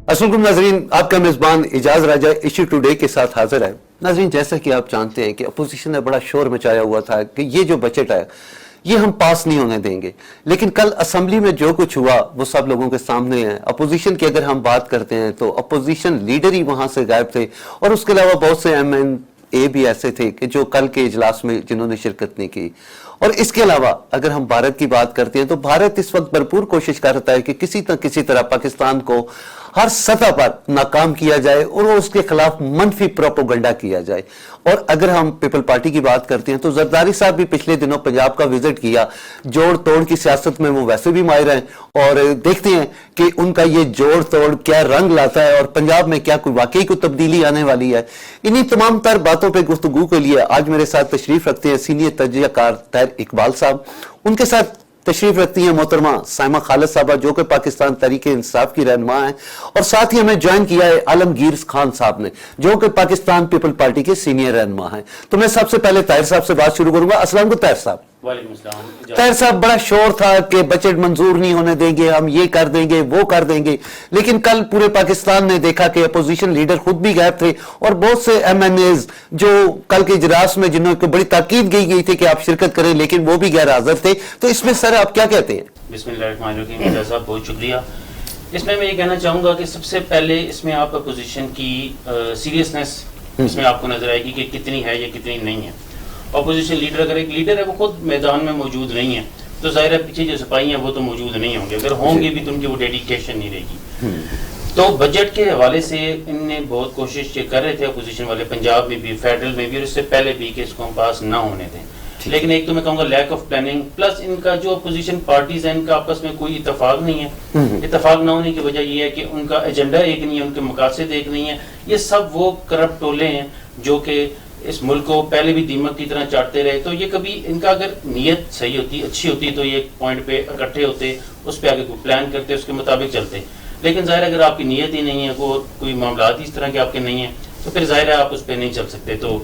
السلام علیکم ناظرین، آپ کا میزبان اعجاز راجہ ایشو ٹوڈے کے ساتھ حاضر ہے۔ ناظرین، جیسا کہ آپ جانتے ہیں کہ اپوزیشن نے بڑا شور مچایا ہوا تھا کہ یہ جو بجٹ ہے یہ ہم پاس نہیں ہونے دیں گے، لیکن کل اسمبلی میں جو کچھ ہوا وہ سب لوگوں کے سامنے ہے۔ اپوزیشن کی اگر ہم بات کرتے ہیں تو اپوزیشن لیڈر ہی وہاں سے غائب تھے، اور اس کے علاوہ بہت سے ایم این اے بھی ایسے تھے کہ جو کل کے اجلاس میں جنہوں نے شرکت نہیں کی۔ اور اس کے علاوہ اگر ہم بھارت کی بات کرتے ہیں تو بھارت اس وقت بھرپور کوشش کر رہا ہے کہ کسی نہ کسی طرح پاکستان کو ہر سطح پر ناکام کیا جائے اور اس کے خلاف منفی پروپیگنڈا کیا جائے۔ اور اگر ہم پیپل پارٹی کی بات کرتے ہیں تو زرداری صاحب بھی پچھلے دنوں پنجاب کا وزٹ کیا، جوڑ توڑ کی سیاست میں وہ ویسے بھی ماہر ہیں، اور دیکھتے ہیں کہ ان کا یہ جوڑ توڑ کیا رنگ لاتا ہے اور پنجاب میں کیا کوئی واقعی کوئی تبدیلی آنے والی ہے۔ انہی تمام تر باتوں پہ گفتگو کے لیے آج میرے ساتھ تشریف رکھتے ہیں سینئر تجزیہ کار طاہر اقبال صاحب، ان کے ساتھ تشریف رکھتی ہیں محترمہ سائمہ خالد صاحبہ جو کہ پاکستان تحریک انصاف کی رہنما ہیں، اور ساتھ ہی ہمیں جوائن کیا ہے عالمگیر خان صاحب نے جو کہ پاکستان پیپل پارٹی کے سینئر رہنما ہیں۔ تو میں سب سے پہلے طاہر صاحب سے بات شروع کروں گا۔ السلام علیکم طاہر صاحب۔ وعلیکم السلام۔ طاہر صاحب، بڑا شور تھا کہ بجٹ منظور نہیں ہونے دیں گے، ہم یہ کر دیں گے وہ کر دیں گے، لیکن کل پورے پاکستان نے دیکھا کہ اپوزیشن لیڈر خود بھی غائب تھے اور بہت سے ایم این ایز جو کل کے اجلاس میں جنہوں کو بڑی تاکید کی گئی تھی کہ آپ شرکت کریں لیکن وہ بھی غیر حاضر تھے۔ تو اس میں سر آپ کیا کہتے ہیں؟ بسم اللہ الرحمن الرحیم۔ اعجاز صاحب بہت شکریہ۔ اس میں یہ کہنا چاہوں گا کہ سب سے پہلے اس میں آپ اپوزیشن کی سیریسنس اس میں آپ کو نظر آئے گی کہ کتنی ہے یا کتنی نہیں ہے۔ اپوزیشن لیڈر اگر ایک لیڈر ہے وہ خود میدان میں موجود نہیں ہے تو ظاہر ہے پیچھے جو سپاہی ہیں وہ تو موجود نہیں ہوں گے، اگر ہوں گے بھی تو ان کی وہ ڈیڈیکیشن نہیں رہے گی۔ تو بجٹ کے حوالے سے ان نے بہت کوشش کر رہے تھے اپوزیشن والے، پنجاب میں بھی فیڈرل میں بھی اور اس سے پہلے بھی کہ اس کو ہم پاس نہ ہونے دیں، لیکن ایک تو میں کہوں گا لیک آف پلاننگ پلس ان کا جو اپوزیشن پارٹیز ہیں ان کا آپس میں کوئی اتفاق نہیں ہے۔ اتفاق نہ ہونے کی وجہ یہ ہے کہ ان کا ایجنڈا ایک نہیں ہے، ان کے مقاصد ایک نہیں ہے۔ یہ سب وہ کرپٹ ٹولے ہیں جو کہ اس ملک کو پہلے بھی دیمک کی طرح چاٹتے رہے، تو یہ کبھی ان کا اگر نیت صحیح ہوتی اچھی ہوتی تو یہ ایک پوائنٹ پہ اکٹھے ہوتے، اس پہ آگے کوئی پلان کرتے، اس کے مطابق چلتے، لیکن ظاہر اگر آپ کی نیت ہی نہیں ہے، کوئی معاملات اس طرح کے آپ کے نہیں ہیں تو پھر ظاہر ہے آپ اس پہ نہیں چل سکتے۔ تو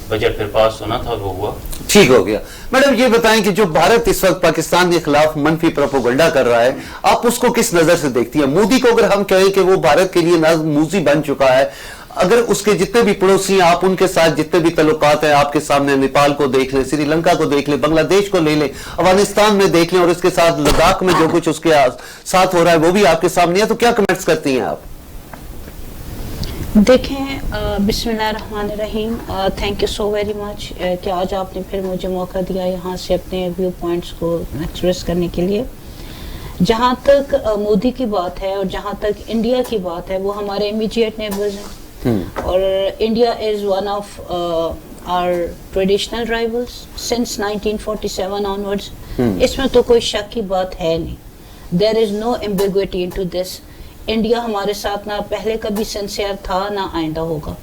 بجٹ پھر پاس ہونا تھا اور وہ ہوا، ٹھیک ہو گیا۔ میڈم یہ بتائیں کہ جو بھارت اس وقت پاکستان کے خلاف منفی پروپیگنڈا کر رہا ہے آپ اس کو کس نظر سے دیکھتی ہیں؟ مودی کو اگر ہم کہیں کہ وہ بھارت کے لیے موذی بن چکا ہے، اگر اس کے جتنے بھی پڑوسی ہیں آپ ان کے ساتھ جتنے بھی تعلقات ہیں آپ کے سامنے، نیپال کو دیکھ لیں، سری لنکا کو دیکھ لیں، بنگلہ دیش کو لے لیں، افغانستان میں دیکھ لیں، اور اس کے ساتھ لداخ میں جو کچھ اس کے ساتھ ہو رہا ہے وہ بھی آپ کے سامنے ہے، تو کیا کمنٹس کرتی ہیں آپ؟ دیکھیں، بسم اللہ الرحمن الرحیم، thank you so very much کہ آج آپ نے پھر مجھے موقع دیا یہاں سے اپنے ویو پوائنٹس کو ایکسپریس کرنے کے لیے۔ جہاں تک مودی کی بات ہے اور جہاں تک انڈیا کی بات ہے وہ ہمارے امیجیٹ نیبرز ہیں، اور India is one of our traditional rivals since 1947 onwards. اس میں تو کوئی شک کی بات ہے نہیں، there is no ambiguity into this. India ہمارے ساتھ نہ پہلے کبھی سنسیئر تھا نہ آئندہ ہوگا۔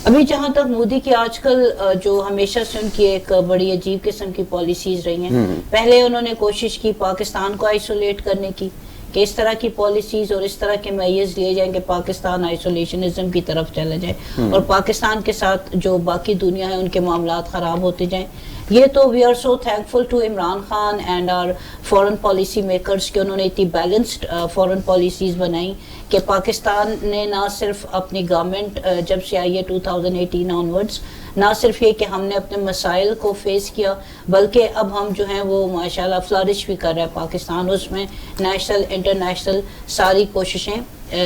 ابھی جہاں تک مودی کی آج کل جو ہمیشہ سے ان کی ایک بڑی عجیب قسم کی پالیسیز رہی ہیں، پہلے انہوں نے کوشش کی پاکستان کو آئسولیٹ کرنے کی کہ اس طرح کی پالیسیز اور اس طرح کے میئرز لیے جائیں کہ پاکستان آئسولیشنزم کی طرف چلا جائے اور پاکستان کے ساتھ جو باقی دنیا ہے ان کے معاملات خراب ہوتے جائیں۔ یہ تو we are so thankful to Imran Khan and our foreign policy makers کہ انہوں نے اتنی بیلنسڈ فورن پالیسیز بنائی کہ پاکستان نے نہ صرف اپنی گورنمنٹ جب سے آئی ہے 2018 آنورڈز، نہ صرف یہ کہ ہم نے اپنے مسائل کو فیس کیا بلکہ اب ہم جو ہیں وہ ماشاءاللہ فلرش بھی کر رہے ہیں پاکستان، اس میں نیشنل انٹرنیشنل ساری کوششیں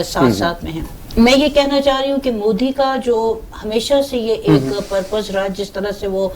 ساتھ ساتھ میں ہیں۔ میں یہ کہنا چاہ رہی ہوں کہ مودی کا جو ہمیشہ سے یہ ایک پرپز رہا، جس طرح سے وہ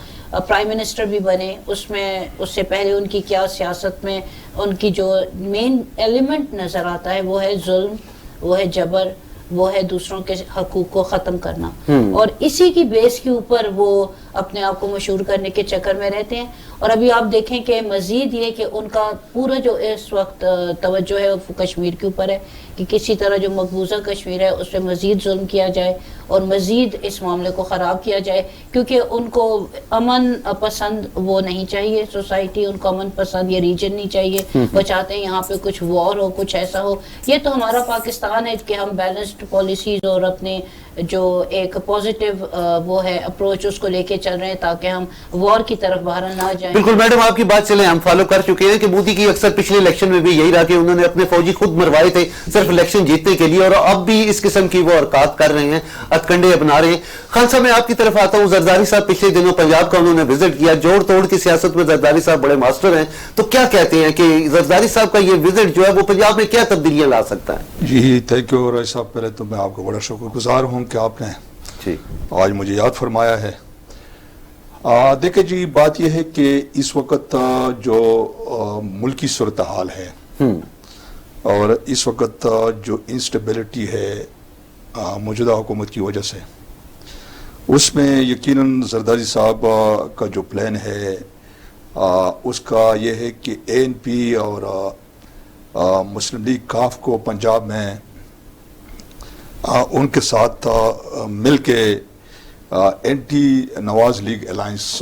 پرائم منسٹر بھی بنے، اس میں اس سے پہلے ان کی کیا سیاست میں ان کی جو مین ایلیمنٹ نظر آتا ہے وہ ہے ظلم، وہ ہے جبر، وہ ہے دوسروں کے حقوق کو ختم کرنا، اور اسی کی بیس کے اوپر وہ اپنے آپ کو مشہور کرنے کے چکر میں رہتے ہیں۔ اور ابھی آپ دیکھیں کہ مزید یہ کہ ان کا پورا جو اس وقت توجہ ہے وہ کشمیر کے اوپر ہے کہ کسی طرح جو مقبوضہ کشمیر ہے اس پہ مزید ظلم کیا جائے اور مزید اس معاملے کو خراب کیا جائے، کیونکہ ان کو امن پسند وہ نہیں چاہیے سوسائٹی، ان کو امن پسند یہ ریجن نہیں چاہیے، وہ چاہتے ہیں یہاں پہ کچھ وار ہو، کچھ ایسا ہو۔ یہ تو ہمارا پاکستان ہے کہ ہم بیلنسڈ پالیسیز اور اپنے جو ایک پازیٹیو وہ ہے اپروچ اس کو لے کے چل رہے ہیں تاکہ ہم وار کی طرف باہر نہ جائیں. بالکل میڈم آپ کی بات چلیں ہم فالو کر چکے ہیں کہ مودی کی اکثر پچھلے الیکشن میں بھی یہی رہا کہ انہوں نے اپنے فوجی خود مروائے تھے صرف الیکشن جیتنے کے لیے, اور اب بھی اس قسم کی وہ حرکات کر رہے ہیں, ہتھکنڈے اپنا رہے ہیں. خان صاحب میں آپ کی طرف آتا ہوں, زرداری صاحب پچھلے دنوں پنجاب کا انہوں نے وزٹ کیا, جوڑ توڑ کی سیاست میں زرداری صاحب بڑے ماسٹر ہیں, تو کیا کہتے ہیں کہ زرداری صاحب کا یہ وزٹ جو ہے وہ پنجاب میں کیا تبدیلیاں لا سکتا ہے؟ جی تھینک یو رائے صاحب, پہلے تو میں آپ کو بڑا شکر گزار ہوں کہ آپ نے آج مجھے یاد فرمایا ہے. دیکھیں جی بات یہ ہے کہ اس وقت جو ملکی صورتحال ہے اور اس وقت جو انسٹیبلٹی ہے موجودہ حکومت کی وجہ سے, اس میں یقیناً زرداری صاحب کا جو پلان ہے اس کا یہ ہے کہ اے این پی اور مسلم لیگ کاف کو پنجاب میں ان کے ساتھ مل کے اینٹی نواز لیگ الائنس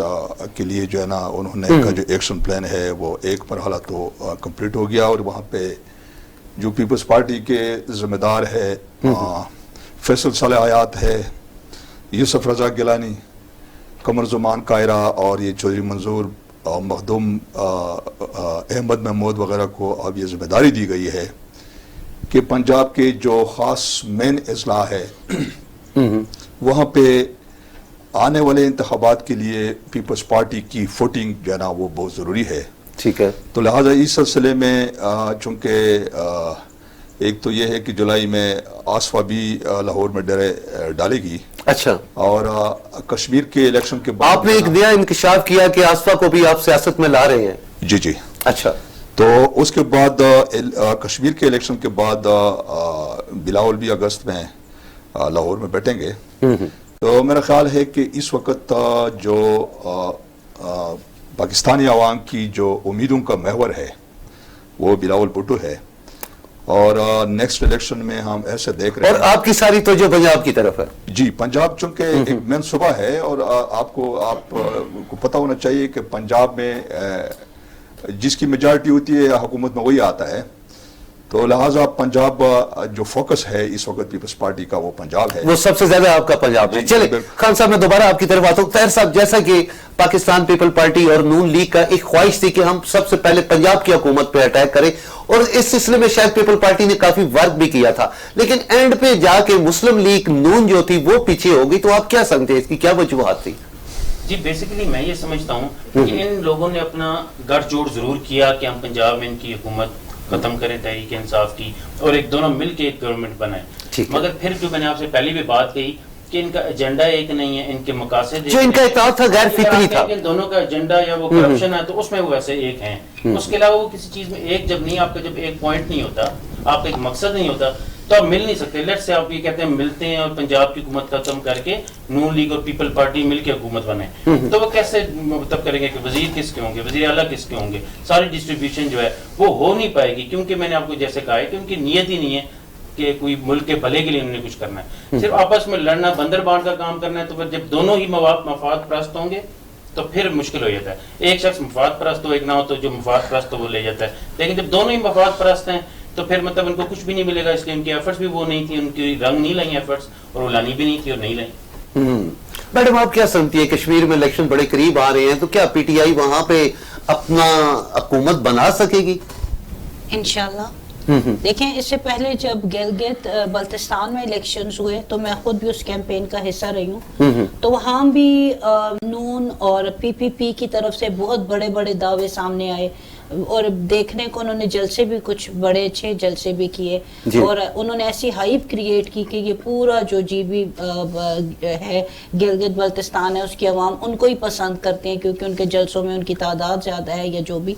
کے لیے جو ہے نا انہوں نے کا جو ایکشن پلان ہے وہ ایک مرحلہ تو کمپلیٹ ہو گیا, اور وہاں پہ جو پیپلز پارٹی کے ذمہ دار ہے فیصل صالح حیات ہے, یوسف رضا گیلانی, قمر زمان قائرہ اور یہ چودھری منظور مخدوم احمد محمود وغیرہ کو اب یہ ذمہ داری دی گئی ہے کہ پنجاب کے جو خاص مین اضلاع ہے وہاں پہ آنے والے انتخابات کے لیے پیپلز پارٹی کی فوٹنگ جو ہے نا وہ بہت ضروری ہے. ٹھیک ہے, تو لہٰذا اس سلسلے میں چونکہ ایک تو یہ ہے کہ جولائی میں آصفہ بھی لاہور میں ڈرے ڈالے گی. اچھا, اور کشمیر کے الیکشن کے بعد آپ نے ایک نیا انکشاف کیا کہ آصفہ کو بھی آپ سیاست میں لا رہے ہیں؟ جی جی. اچھا, تو اس کے بعد کشمیر کے الیکشن کے بعد بلاول بھی اگست میں لاہور میں بیٹھیں گے. تو میرا خیال ہے کہ اس وقت جو پاکستانی عوام کی جو امیدوں کا محور ہے وہ بلاول بھٹو ہے, اور نیکسٹ الیکشن میں ہم ایسے دیکھ رہے ہیں. اور آپ کی ساری توجہ پنجاب کی طرف ہے؟ جی, پنجاب چونکہ ایک مین صوبہ ہے, اور آپ کو پتہ ہونا چاہیے کہ پنجاب میں جس کی میجارٹی ہوتی ہے حکومت میں وہی آتا ہے. تو لہٰذا پنجاب جو فوکس ہے اس وقت پیپلز پارٹی کا وہ پنجاب ہے, وہ سب سے زیادہ آپ کا پنجاب ہے. چلے خان صاحب میں دوبارہ آپ کی طرف آتا ہوں. طاہر صاحب جیسا کہ پاکستان پیپل پارٹی اور نون لیگ کا ایک خواہش تھی کہ ہم سب سے پہلے پنجاب کی حکومت پہ اٹیک کریں, اور اس سلسلے میں شاید پیپل پارٹی نے کافی ورک بھی کیا تھا, لیکن اینڈ پہ جا کے مسلم لیگ نون جو تھی وہ پیچھے ہو گئی. تو آپ کیا سمجھتے ہیں اس کی کیا وجوہات تھی؟ جی بیسیکلی میں یہ سمجھتا ہوں کہ ان لوگوں نے اپنا گٹھ جوڑ ضرور کیا کہ ہم پنجاب میں ان کی حکومت ختم کریں تحریک انصاف کی, اور ایک دونوں مل کے ایک گورنمنٹ بنائیں. مگر پھر جو میں نے آپ سے پہلے بھی بات کہی کہ ان کا ایجنڈا ایک نہیں ہے, ان کے مقاصد جو ان کا اتحاد تھا غیر فکری تھا. ان دونوں کا ایجنڈا یا وہ کرپشن ہے تو اس میں وہ ویسے ایک ہیں. اس کے علاوہ وہ کسی چیز میں ایک جب نہیں, آپ کا جب ایک پوائنٹ نہیں ہوتا, آپ کا ایک مقصد نہیں ہوتا, تو آپ مل نہیں سکتے. لیٹ سے آپ یہ کہتے ہیں ملتے ہیں اور پنجاب کی حکومت ختم کر کے نون لیگ اور پیپل پارٹی مل کے حکومت بنائیں, تو وہ کیسے مطلب کریں گے کہ وزیر کس کے ہوں گے, وزیر اعلیٰ کس کے ہوں گے, ساری ڈسٹریبیوشن جو ہے وہ ہو نہیں پائے گی. کیونکہ میں نے آپ کو جیسے کہا ہے کہ ان کی نیت ہی نہیں ہے کہ کوئی ملک کے بھلے کے لیے انہوں نے کچھ کرنا ہے, صرف آپس میں لڑنا, بندر بانٹ کا کام کرنا ہے. تو پھر جب دونوں ہی مفاد پرست ہوں گے تو پھر مشکل ہو جاتا ہے. ایک شخص مفاد پرست ہو, ایک نہ ہو, تو جو مفاد پرست ہو وہ لے جاتا ہے. لیکن جب دونوں ہی مفاد پرست ہیں تو پھر مطلب ان کو کچھ بھی نہیں ملے گا, اس لیے ان کی ایفرٹس بھی وہ نہیں تھی, ان کی رنگ نہیں لائیں ایفرٹس, اور وہ لانی بھی نہیں تھی اور نہیں لائیں. میڈم آپ کیا سمجھتی ہیں کشمیر میں الیکشن بڑے قریب آ رہے ہیں, تو کیا پی ٹی آئی وہاں پہ اپنا حکومت بنا سکے گی؟ انشاءاللہ. دیکھیں اس سے پہلے جب گلگت بلتستان میں الیکشنز ہوئے تو میں خود بھی اس کیمپین کا حصہ رہی ہوں, تو وہاں بھی نون اور پی پی پی کی طرف سے بہت بڑے بڑے دعوے سامنے آئے, اور دیکھنے کو انہوں نے جلسے بھی کچھ بڑے اچھے جلسے بھی کیے, اور انہوں نے ایسی ہائپ کریٹ کی کہ یہ پورا جو جی بی ہے گلگت بلتستان ہے اس کی عوام ان کو ہی پسند کرتے ہیں کیونکہ ان کے جلسوں میں ان کی تعداد زیادہ ہے یا جو بھی.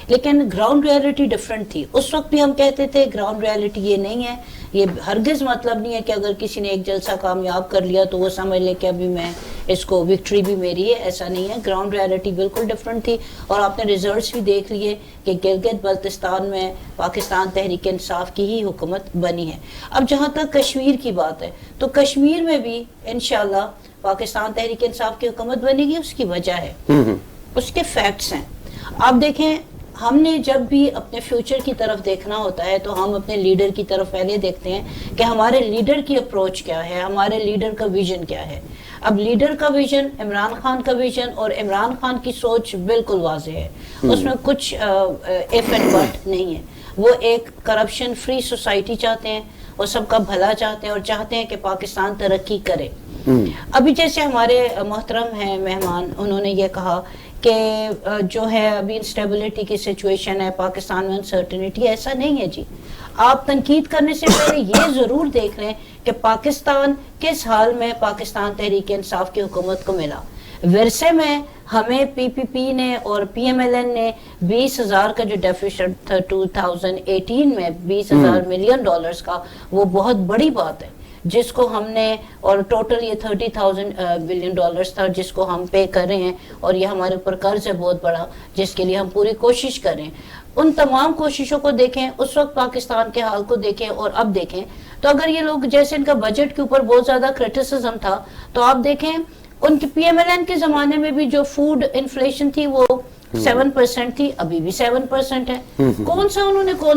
لیکن گراؤنڈ ریالٹی ڈیفرنٹ تھی. اس وقت بھی ہم کہتے تھے گراؤنڈ ریالٹی یہ نہیں ہے, یہ ہرگز مطلب نہیں ہے کہ اگر کسی نے ایک جلسہ کامیاب کر لیا تو وہ سمجھ لے کہ ابھی میں اس کو وکٹری بھی میری ہے. ایسا نہیں ہے, گراؤنڈ ریالٹی بالکل ڈیفرنٹ تھی. اور آپ نے ریزلٹس بھی دیکھ لیے کہ گلگت بلتستان میں پاکستان تحریک انصاف کی ہی حکومت بنی ہے. اب جہاں تک کشمیر کی بات ہے تو کشمیر میں بھی انشاءاللہ پاکستان تحریک انصاف کی حکومت بنے گی. اس کی وجہ ہے, اس کے فیکٹس ہیں. آپ دیکھیں ہم نے جب بھی اپنے فیوچر کی طرف دیکھنا ہوتا ہے تو ہم اپنے لیڈر کی طرف پہلے دیکھتے ہیں کہ ہمارے لیڈر کی اپروچ کیا ہے, ہمارے لیڈر کا ویژن کیا ہے. اب لیڈر کا ویژن, عمران خان کا ویژن اور عمران خان کی سوچ بالکل واضح ہے, اس میں کچھ ایف اینڈ بٹ نہیں ہے. وہ ایک کرپشن فری سوسائٹی چاہتے ہیں, وہ سب کا بھلا چاہتے ہیں اور چاہتے ہیں کہ پاکستان ترقی کرے. ابھی جیسے ہمارے محترم ہیں مہمان, انہوں نے یہ کہا کہ جو ہے ابھی انسٹیبلٹی کی سچویشن ہے پاکستان میں, انسرٹنٹی, ایسا نہیں ہے جی. آپ تنقید کرنے سے پہلے یہ ضرور دیکھ لیں کہ پاکستان کس حال میں پاکستان تحریک انصاف کی حکومت کو ملا. ورثے میں ہمیں پی پی پی نے اور پی ایم ایل این نے 20,000 کا جو ڈیفیسٹ تھا 2018 میں 20,000 ملین ڈالرز کا, وہ بہت بڑی بات ہے جس کو ہم نے, اور ٹوٹل یہ 30,000 بلین ڈالرز تھا جس کو ہم پے کر رہے ہیں, اور یہ ہمارے اوپر قرض ہے بہت بڑا جس کے لیے ہم پوری کوشش کر رہے ہیں. ان تمام کوششوں کو دیکھیں, اس وقت پاکستان کے حال کو دیکھیں اور اب دیکھیں, تو اگر یہ لوگ جیسے ان کا بجٹ کے اوپر بہت زیادہ کرٹیسزم تھا, تو آپ دیکھیں ان کی پی ایم ایل این کے زمانے میں بھی جو فوڈ انفلیشن تھی وہ 7% تھی, ابھی بھی 7% ہے. کون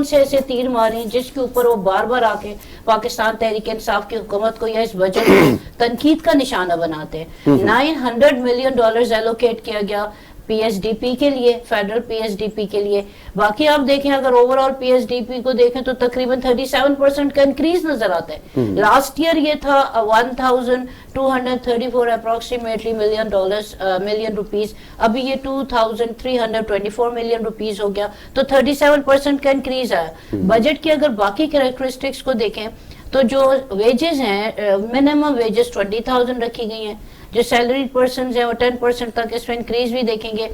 سے ایسے تیر مارے جس کے اوپر وہ بار بار آ کے پاکستان تحریک انصاف کی حکومت کو یا اس بجٹ کو تنقید کا نشانہ بناتے ہیں. 900 ملین ڈالرز ایلوکیٹ کیا گیا پی ایس ڈی پی کے لیے, federal P S D P کے لیے. باقی آپ دیکھیں اگر over all P S D P کو دیکھیں تو تقریباً 37% کا انکریز نظر آتا ہے. لاسٹ ایئر یہ تھا 1,234 اپروکسیمیٹلی ملین روپیز, ابھی یہ 2,324 ملین روپیز ہو گیا, تو 37% کا انکریز آیا. بجٹ کی اگر باقی کریکٹرسٹکس کو دیکھیں تو جو ویجز ہیں, منیمم ویجز 20,000 رکھی گئی ہیں, جو سیلریڈ پرسنز ہیں وہ 10% تک اس میں انکریز بھی دیکھیں گے.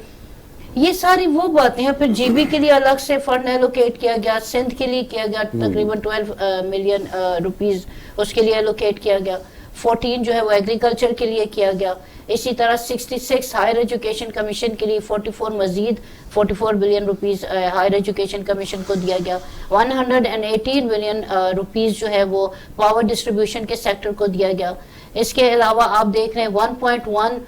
یہ ساری وہ باتیں ہیں. پھر جی بی کے لیے الگ سے فنڈ ایلوکیٹ کیا گیا, سندھ کے لیے کیا گیا تقریباً 12 ملین روپیز اس کے لیے ایلوکیٹ کیا گیا, 14 جو ہے وہ ایگریکلچر کے لیے کیا گیا. اسی طرح 66 ہائر ایجوکیشن کمیشن کے لیے 44 مزید 44 billion rupees higher education commission کو دیا گیا. 118 بلین روپیز جو ہے وہ پاور ڈسٹریبیوشن کے سیکٹر کو دیا گیا. اس کے علاوہ آپ دیکھ رہے ہیں 1.1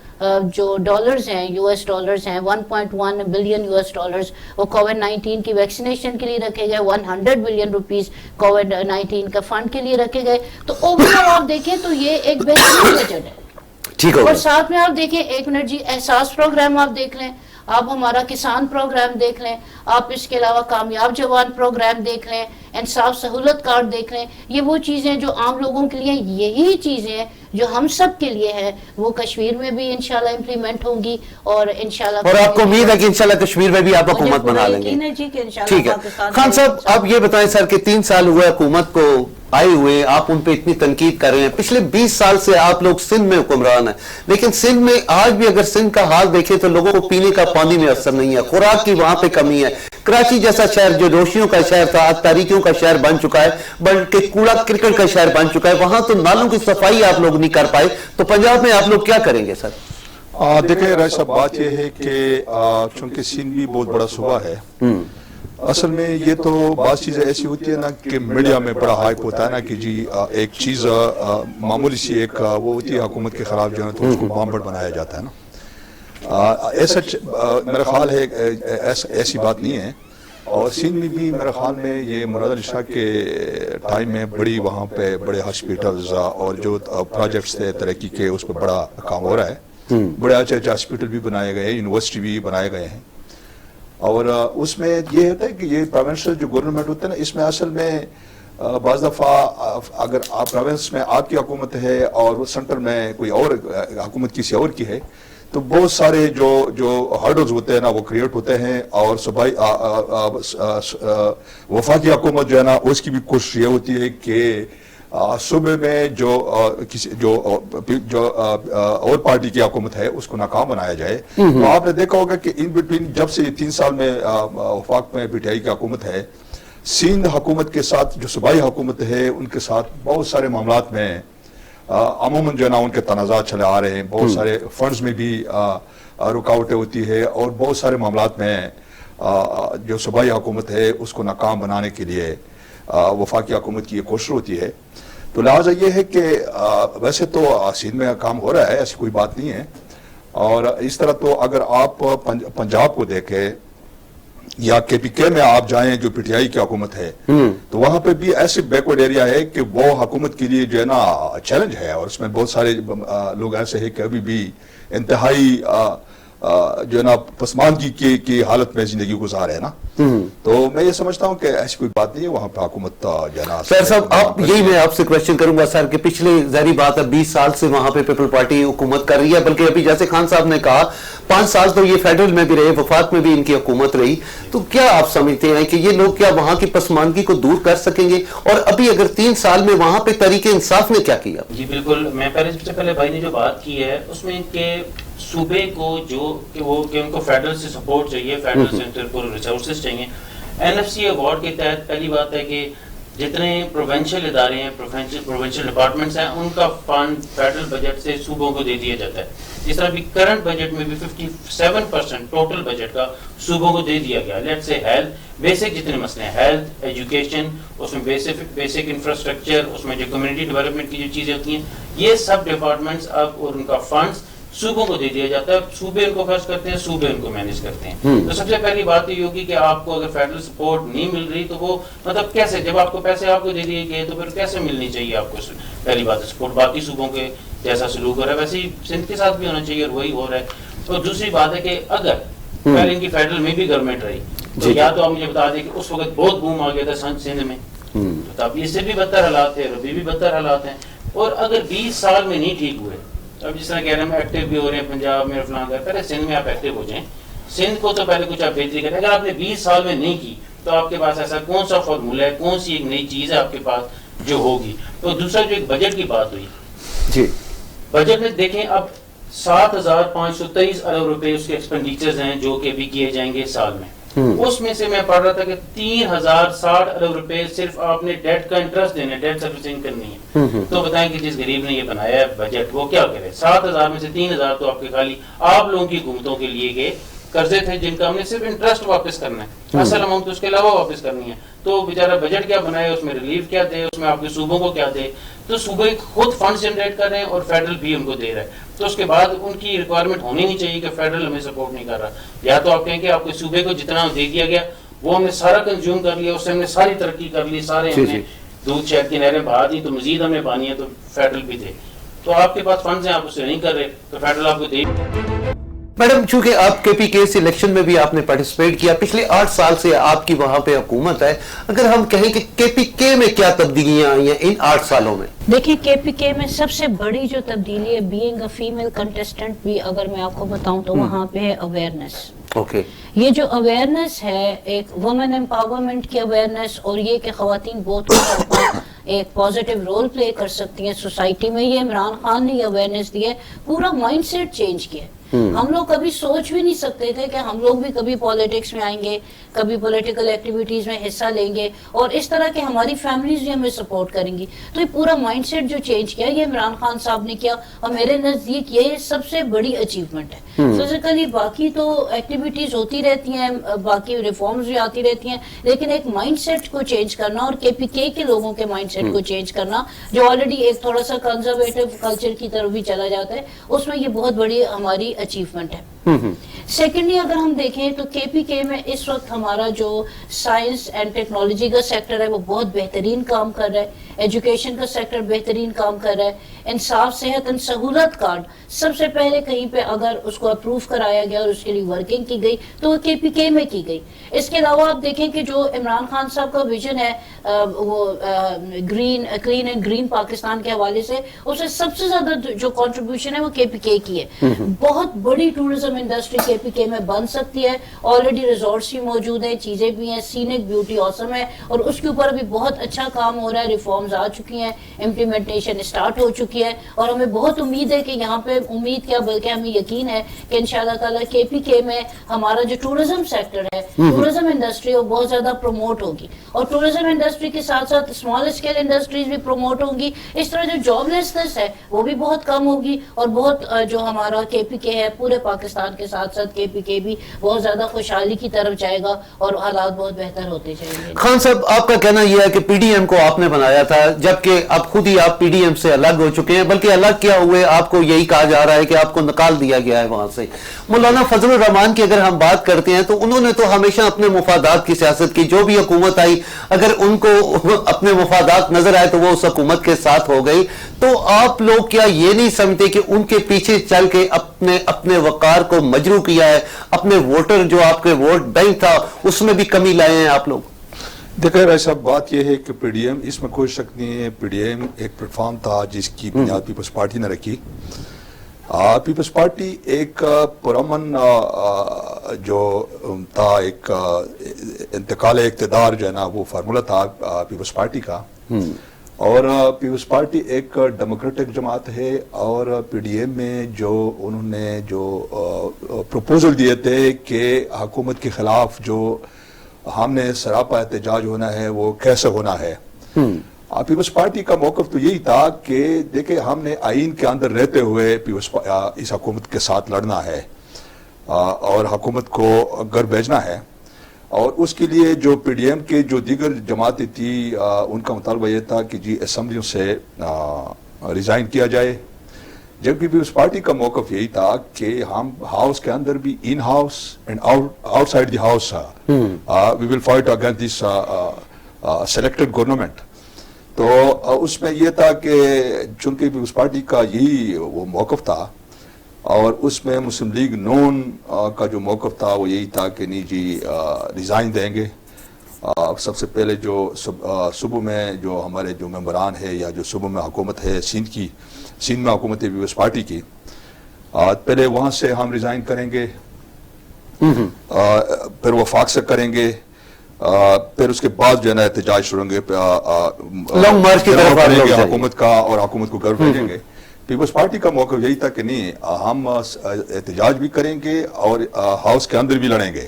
جو ڈالرز ہیں یو ایس ڈالرز ہیں, 1.1 بلین یو ایس ڈالرز وہ کووڈ-19 کی ویکسینیشن کے لیے رکھے گئے. 100 بلین روپیز کووڈ-19 کا فنڈ کے لیے رکھے گئے. تو اوورآل آپ دیکھیں تو یہ ایک بہترین بجٹ ہے. اور ساتھ میں آپ دیکھیں, ایک منٹ جی, احساس پروگرام آپ دیکھ لیں, آپ ہمارا کسان پروگرام دیکھ لیں, آپ اس کے علاوہ کامیاب جوان پروگرام دیکھ لیں, انصاف سہولت کارڈ دیکھ لیں. یہ وہ چیزیں جو عام لوگوں کے لیے, یہی چیزیں ہیں جو ہم سب کے لیے ہیں, وہ کشمیر میں بھی انشاءاللہ امپلیمنٹ ہوں گی. اور انشاءاللہ, اور آپ کو امید ہے کہ انشاءاللہ کشمیر میں بھی آپ حکومت بنا لیں گے. ٹھیک ہے خان صاحب, آپ یہ بتائیں سر کہ 3 سال ہوئے حکومت کو آئے ہوئے, آپ ان پہ اتنی تنقید کر رہے ہیں. پچھلے 20 سال سے آپ لوگ سندھ میں حکمران ہیں, لیکن سندھ میں آج بھی اگر سندھ کا حال دیکھیں تو لوگوں کو پینے کا پانی میں اثر نہیں ہے, خوراک کی وہاں پہ کمی ہے. کراچی جیسا شہر جو روشنیوں کا شہر تھا آج تاریکیوں کا شہر بن چکا ہے, بلکہ کوڑا کرکٹ کا شہر بن چکا ہے. وہاں تو نالوں کی صفائی آپ لوگ نہیں کر پائے, تو پنجاب میں آپ لوگ کیا کریں گے سر؟ دیکھیں راج صاحب, بات یہ ہے کہ چونکہ سندھ بھی بہت بڑا صوبہ ہے, اصل میں یہ تو بعض چیزیں ایسی ہوتی ہے نا کہ میڈیا میں بڑا ہائپ ہوتا ہے نا کہ جی ایک چیز معمولی سی ایک وہ ہوتی ہے حکومت کے خلاف جو ہے تو اس کو بامبڑ بنایا جاتا ہے نا. ایسا میرا خیال ہے ایسی بات نہیں ہے. اور سندھ میں بھی میرے خیال میں یہ مراد علی شاہ کے ٹائم میں بڑی وہاں پہ بڑے ہاسپٹلز اور جو پروجیکٹس تھے ترقی کے, اس پہ بڑا کام ہو رہا ہے. بڑے اچھے اچھے ہاسپٹل بھی بنائے گئے ہیں, یونیورسٹی بھی بنائے گئے ہیں. اور اس میں یہ ہوتا ہے کہ یہ پروونشل جو گورنمنٹ ہوتا ہے نا, اس میں اصل میں بعض دفعہ اگر آپ پروونس میں آپ کی حکومت ہے اور سینٹر میں کوئی اور حکومت کسی اور کی ہے, تو بہت سارے جو ہرڈلز ہوتے ہیں نا وہ کریٹ ہوتے ہیں. اور صوبائی وفاقی حکومت جو ہے نا اس کی بھی کوشش یہ ہوتی ہے کہ صوبے میں جو اور پارٹی کی حکومت ہے اس کو ناکام بنایا جائے. تو آپ نے دیکھا ہوگا کہ ان بٹوین جب سے 3 سال میں وفاق میں پی ٹی آئی کی حکومت ہے, سندھ حکومت کے ساتھ جو صوبائی حکومت ہے ان کے ساتھ بہت سارے معاملات میں عموماً جو ہے نا ان کے تنازعات چلے آ رہے ہیں. بہت سارے فنڈز میں بھی رکاوٹیں ہوتی ہے, اور بہت سارے معاملات میں جو صوبائی حکومت ہے اس کو ناکام بنانے کے لیے وفاقی حکومت کی یہ کوشش ہوتی ہے. تو لہٰذا یہ ہے کہ ویسے تو سندھ میں کام ہو رہا ہے, ایسی کوئی بات نہیں ہے. اور اس طرح تو اگر آپ پنجاب کو دیکھیں یا کے پی کے میں آپ جائیں جو پی ٹی آئی کی حکومت ہے تو وہاں پہ بھی ایسے بیکورڈ ایریا ہے کہ وہ حکومت کے لیے جو ہے نا چیلنج ہے, اور اس میں بہت سارے لوگ ایسے ہیں کہ ابھی بھی انتہائی جو ہے نا پسماندگی کی حالت میں زندگی گزار ہے نا. تو میں یہ سمجھتا ہوں کہ ایسی کوئی بات نہیں ہے, وہاں پہ حکومت جو ہے نا. سر صاحب آپ یہی میں آپ سے کوشچن کروں گا سر کہ پچھلے ظاہری بات ہے 20 سال سے وہاں پہ پیپل پارٹی حکومت کر رہی ہے, بلکہ ابھی جیسے خان صاحب نے کہا 5 سال تو یہ فیڈرل میں بھی رہے, وفاق میں بھی ان کی حکومت رہی. تو کیا آپ سمجھتے ہیں کہ یہ لوگ کیا وہاں کی پسماندگی کو دور کر سکیں گے؟ اور ابھی اگر 3 سال میں وہاں پہ تحریک انصاف نے کیا کیا؟ جی بالکل, میں سب سے پہلے بھائی نے جو بات کی ہے اس میں کہ صوبے کو جو کہ ان کو فیڈرل سے سپورٹ چاہیے, فیڈرل سینٹر کو ریسورسز چاہیے. این ایف سی ایوارڈ کے تحت پہلی بات ہے کہ جتنے پروونشل ادارے ہیں, پروونشل ڈپارٹمنٹس ہیں, ان کا فنڈ فیڈرل بجٹ سے صوبوں کو دے دیا جاتا ہے. جس طرح بھی کرنٹ بجٹ میں بھی 57% ٹوٹل بجٹ کا صوبوں کو دے دیا گیا. لیٹ سے ہیلتھ, بیسک جتنے مسئلے ہیں, ہیلتھ, ایجوکیشن, اس میں بیسک انفراسٹرکچر, اس میں جو کمیونٹی ڈیولپمنٹ کی جو چیزیں ہوتی ہیں, یہ سب ڈپارٹمنٹس اب اور ان کا فنڈس صوبوں کو دے دیا جاتا ہے. صوبے ان کو خرچ کرتے ہیں, صوبے ان کو مینیج کرتے ہیں. تو سب سے پہلی بات یہ ہوگی کہ آپ کو اگر فیڈرل سپورٹ نہیں مل رہی تو وہ مطلب کیسے, جب آپ کو پیسے آپ کو دے دیے گئے تو پھر کیسے ملنی چاہیے آپ کو پہلی بات سپورٹ. باقی صوبوں کے جیسا سلوک ہو رہا ہے ویسے ہی سندھ کے ساتھ بھی ہونا چاہیے, اور وہی ہو رہا ہے. تو دوسری بات ہے کہ اگر پہلے ان کی فیڈرل میں بھی گورنمنٹ رہی تو یا تو آپ مجھے بتا دیں کہ اس وقت بہت بوم آ گیا تھا سندھ میں, تو اب اس سے بھی بدتر حالات تھے, ابھی بھی بدتر حالات ہیں. اور اگر 20 سال میں نہیں ٹھیک ہوئے, اب جس طرح کہہ رہے ہیں ایکٹیو بھی ہو رہے ہیں پنجاب میں, فلاں کر پہلے سندھ میں آپ ایکٹیو ہو جائیں. سندھ کو تو پہلے کچھ آپ بہتری کریں. اگر آپ نے 20 سال میں نہیں کی تو آپ کے پاس ایسا کون سا فارمولہ ہے, کون سی ایک نئی چیز ہے آپ کے پاس جو ہوگی. تو دوسرا جو ایک بجٹ کی بات ہوئی, جی بجٹ میں دیکھیں اب 7,523 ارب روپے اس کے ایکسپینڈیچرز ہیں جو کہ بھی کیے جائیں گے سال میں. اس میں سے میں پڑھ رہا تھا کہ 3,060 ارب روپے صرف آپ نے ڈیٹ کا انٹرسٹ دینا ہے, ڈیٹ سروسنگ کرنی ہے. تو بتائیں کہ جس غریب نے یہ بنایا ہے بجٹ وہ کیا کرے. 7,000 میں سے 3,000 تو آپ کے خالی آپ لوگوں کی حکومتوں کے لیے گئے قرضے تھے جن کا ہم نے صرف انٹرسٹ واپس کرنا ہے, اصل اماؤنٹ تو اس کے علاوہ واپس کرنی ہے. تو بیچارہ بجٹ کیا بنائے, اس میں ریلیف کیا دے, اس میں آپ کے صوبوں کو کیا دے. تو صوبے خود فنڈ جنریٹ کر رہے ہیں اور فیڈرل بھی ان کو دے رہا ہے. تو اس کے بعد ان کی ریکوائرمنٹ ہونی نہیں چاہیے کہ فیڈرل ہمیں سپورٹ نہیں کر رہا. یا تو آپ کہیں کہ آپ کے صوبے کو جتنا دے دیا گیا وہ ہم نے سارا کنزیوم کر لیا, اس سے ہم نے ساری ترقی کر لی, سارے ہم نے دودھ شہد کی نہریں بہا دی, تو مزید ہمیں پانی ہے تو فیڈرل بھی دے. تو آپ کے پاس فنڈز ہیں, آپ اسے نہیں کر رہے تو فیڈرل آپ کو دے. میڈم چونکہ آپ کے پی کے سے الیکشن میں بھی آپ نے پارٹیسپیٹ کیا, پچھلے 8 سال سے آپ کی وہاں پہ حکومت ہے, اگر ہم کہیں کہ کے پی کے میں کیا تبدیلیاں آئی ہیں ان 8 سالوں میں؟ دیکھیں کے پی کے میں سب سے بڑی جو تبدیلی ہے, بینگ اے فیمیل کنٹیسٹنٹ بھی اگر میں آپ کو بتاؤں تو وہاں پہ ہے اویئرنیس. اوکے, یہ جو اویئرنیس ہے, ایک وومن امپاورمنٹ کی اویئرنیس, اور یہ کہ خواتین بہت ایک پازیٹیو رول پلے کر سکتی ہیں سوسائٹی میں, یہ عمران خان نے یہ اویئرنیس دی ہے, پورا مائنڈ سیٹ چینج کیا. ہم لوگ کبھی سوچ بھی نہیں سکتے تھے کہ ہم لوگ بھی کبھی پولیٹکس میں آئیں گے, کبھی پولیٹیکل ایکٹیویٹیز میں حصہ لیں گے, اور اس طرح کہ ہماری فیملیز بھی ہمیں سپورٹ کریں گی. تو یہ پورا مائنڈ سیٹ جو چینج کیا یہ عمران خان صاحب نے کیا, اور میرے نزدیک یہ سب سے بڑی اچیومنٹ ہے. فزیکلی باقی تو ایکٹیویٹیز ہوتی رہتی ہیں, باقی ریفارمز بھی آتی رہتی ہیں, لیکن ایک مائنڈ سیٹ کو چینج کرنا اور کے پی کے لوگوں کے مائنڈ سیٹ کو چینج کرنا جو آلریڈی ایک تھوڑا سا کنزرویٹو کلچر کی طرف بھی چلا جاتا ہے, اس میں یہ بہت بڑی ہماری اچیومنٹ ہے. سیکنڈلی اگر ہم دیکھیں تو کے پی کے میں اس وقت ہمارا جو سائنس اینڈ ٹیکنالوجی کا سیکٹر ہے وہ بہت بہترین کام کر رہا ہے, ایجوکیشن کا سیکٹر بہترین کام کر رہا ہے. انصاف صحت اینڈ سہولت کارڈ سب سے پہلے کہیں پہ اگر اس کو اپروو کرایا گیا اور اس کے لیے ورکنگ کی گئی تو وہ کے پی کے میں کی گئی. اس کے علاوہ آپ دیکھیں کہ جو عمران خان صاحب کا ویژن ہے وہ کلین اینڈ گرین پاکستان کے حوالے سے, اس سے سب سے زیادہ جو کنٹریبیوشن ہے وہ کے پی کے کی ہے. بہت بڑی ٹورزم انڈسٹری کے پی کے میں بن سکتی ہے, آلریڈی ریزورٹس بھی موجود ہیں, چیزیں بھی ہیں, سینک بیوٹی آسم ہے, اور اس کے اوپر ابھی بہت اچھا کام ہو رہا ہے, ریفارمز آ چکی ہیں, امپلیمنٹیشن اسٹارٹ ہو چکی ہے, اور ہمیں بہت امید ہے کہ یہاں پہ امید کیا بلکہ ہمیں یقین ہے کہ انشاءاللہ تعالی کے پی کے میں ہمارا جو ٹورزم سیکٹر ہے, ٹورزم انڈسٹری وہ بہت زیادہ پروموٹ ہوگی, اور ٹورزم انڈسٹری کے ساتھ ساتھ اسمال اسکیل انڈسٹریز بھی پروموٹ ہوں گی. اس طرح جو جاب لیسنس ہے وہ بھی بہت کم ہوگی, اور بہت جو ہمارا کے پی کے ہے پورے پاکستان کے ساتھ ساتھ بعد KPK بھی بہت زیادہ خوشحالی کی طرف جائے گا اور حالات بہت بہتر ہوتے جائیں گے. خان صاحب آپ کا کہنا یہ ہے کہ PDM کو آپ نے بنایا تھا جبکہ اب خود ہی آپ PDM سے الگ ہو چکے ہیں, بلکہ الگ کیا ہوئے آپ کو یہی کہا جا رہا ہے کہ آپ کو نکال دیا گیا ہے وہاں سے. مولانا فضل الرحمان کی اگر ہم بات کرتے ہیں تو انہوں نے تو ہمیشہ اپنے مفادات کی سیاست کی, جو بھی حکومت آئی اگر ان کو اپنے مفادات نظر آئے تو وہ اس حکومت کے ساتھ ہو گئی. تو آپ لوگ کیا یہ نہیں سمجھتے کہ ان کے پیچھے چل کے اپنے وقار کو مجروح کیا ہے, اپنے ووٹر جو آپ کے ووٹ بینک تھا اس میں بھی کمی لائے ہیں آپ لوگ؟ دیکھیں ایسا بات یہ ہے کہ PDM, اس میں کوئی شک نہیں ہے, PDM ایک پلیٹ فارم تھا جس کی بنیاد پیپلز پارٹی نے رکھی. پیپلز پارٹی ایک پرامن جو تھا, ایک انتقال اقتدار جو ہے نا وہ فارمولہ تھا پیپلز پارٹی کا, اور پیپلز پارٹی ایک ڈیموکریٹک جماعت ہے. اور PDM میں جو انہوں نے جو پروپوزل دیے تھے کہ حکومت کے خلاف جو ہم نے سراپا احتجاج ہونا ہے وہ کیسے ہونا ہے, پیپلز پارٹی کا موقف تو یہی تھا کہ دیکھیں ہم نے آئین کے اندر رہتے ہوئے اس حکومت کے ساتھ لڑنا ہے اور حکومت کو گھر بھیجنا ہے. اور اس کے لیے جو PDM کے جو دیگر جماعتیں تھی ان کا مطالبہ یہ تھا کہ جی اسمبلیوں سے ریزائن کیا جائے, جبکہ پیپلز پارٹی کا موقف یہی تھا کہ ہم ہاؤس کے اندر بھی in house and outside the house we will fight against this selected government. تو اس میں یہ تھا کہ چونکہ پیپلز پارٹی کا یہی وہ موقف تھا, اور اس میں مسلم لیگ نون کا جو موقف تھا وہ یہی تھا کہ نہیں جی ریزائن دیں گے. سب سے پہلے جو صوبوں میں جو ہمارے جو ممبران ہے یا جو صوبوں میں حکومت ہے سندھ میں حکومت ہے پیپلز پارٹی کی, پہلے وہاں سے ہم ریزائن کریں گے, پھر وفاق سے کریں گے, پھر اس کے بعد جو ہے نا احتجاج شروع ہوں گے, لانگ مارچ کی طرف حکومت کا, اور حکومت کو گھر بھیجیں گے. پیپلز پارٹی کا موقف یہی تھا کہ نہیں ہم احتجاج بھی کریں گے اور ہاؤس کے اندر بھی لڑیں گے.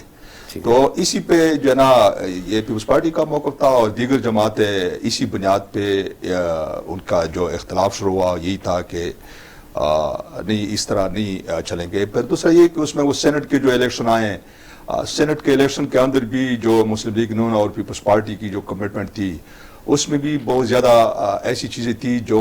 تو اسی پہ جو ہے نا یہ پیپلز پارٹی کا موقف تھا, اور دیگر جماعتیں اسی بنیاد پہ ان کا جو اختلاف شروع ہوا یہی تھا کہ نہیں اس طرح نہیں چلیں گے. پھر دوسرا یہ کہ اس میں وہ سینٹ کے جو الیکشن آئے, سینٹ کے الیکشن کے اندر بھی جو مسلم لیگ نون اور پیپلز پارٹی کی جو کمٹمنٹ تھی اس میں بھی بہت زیادہ ایسی چیزیں تھی جو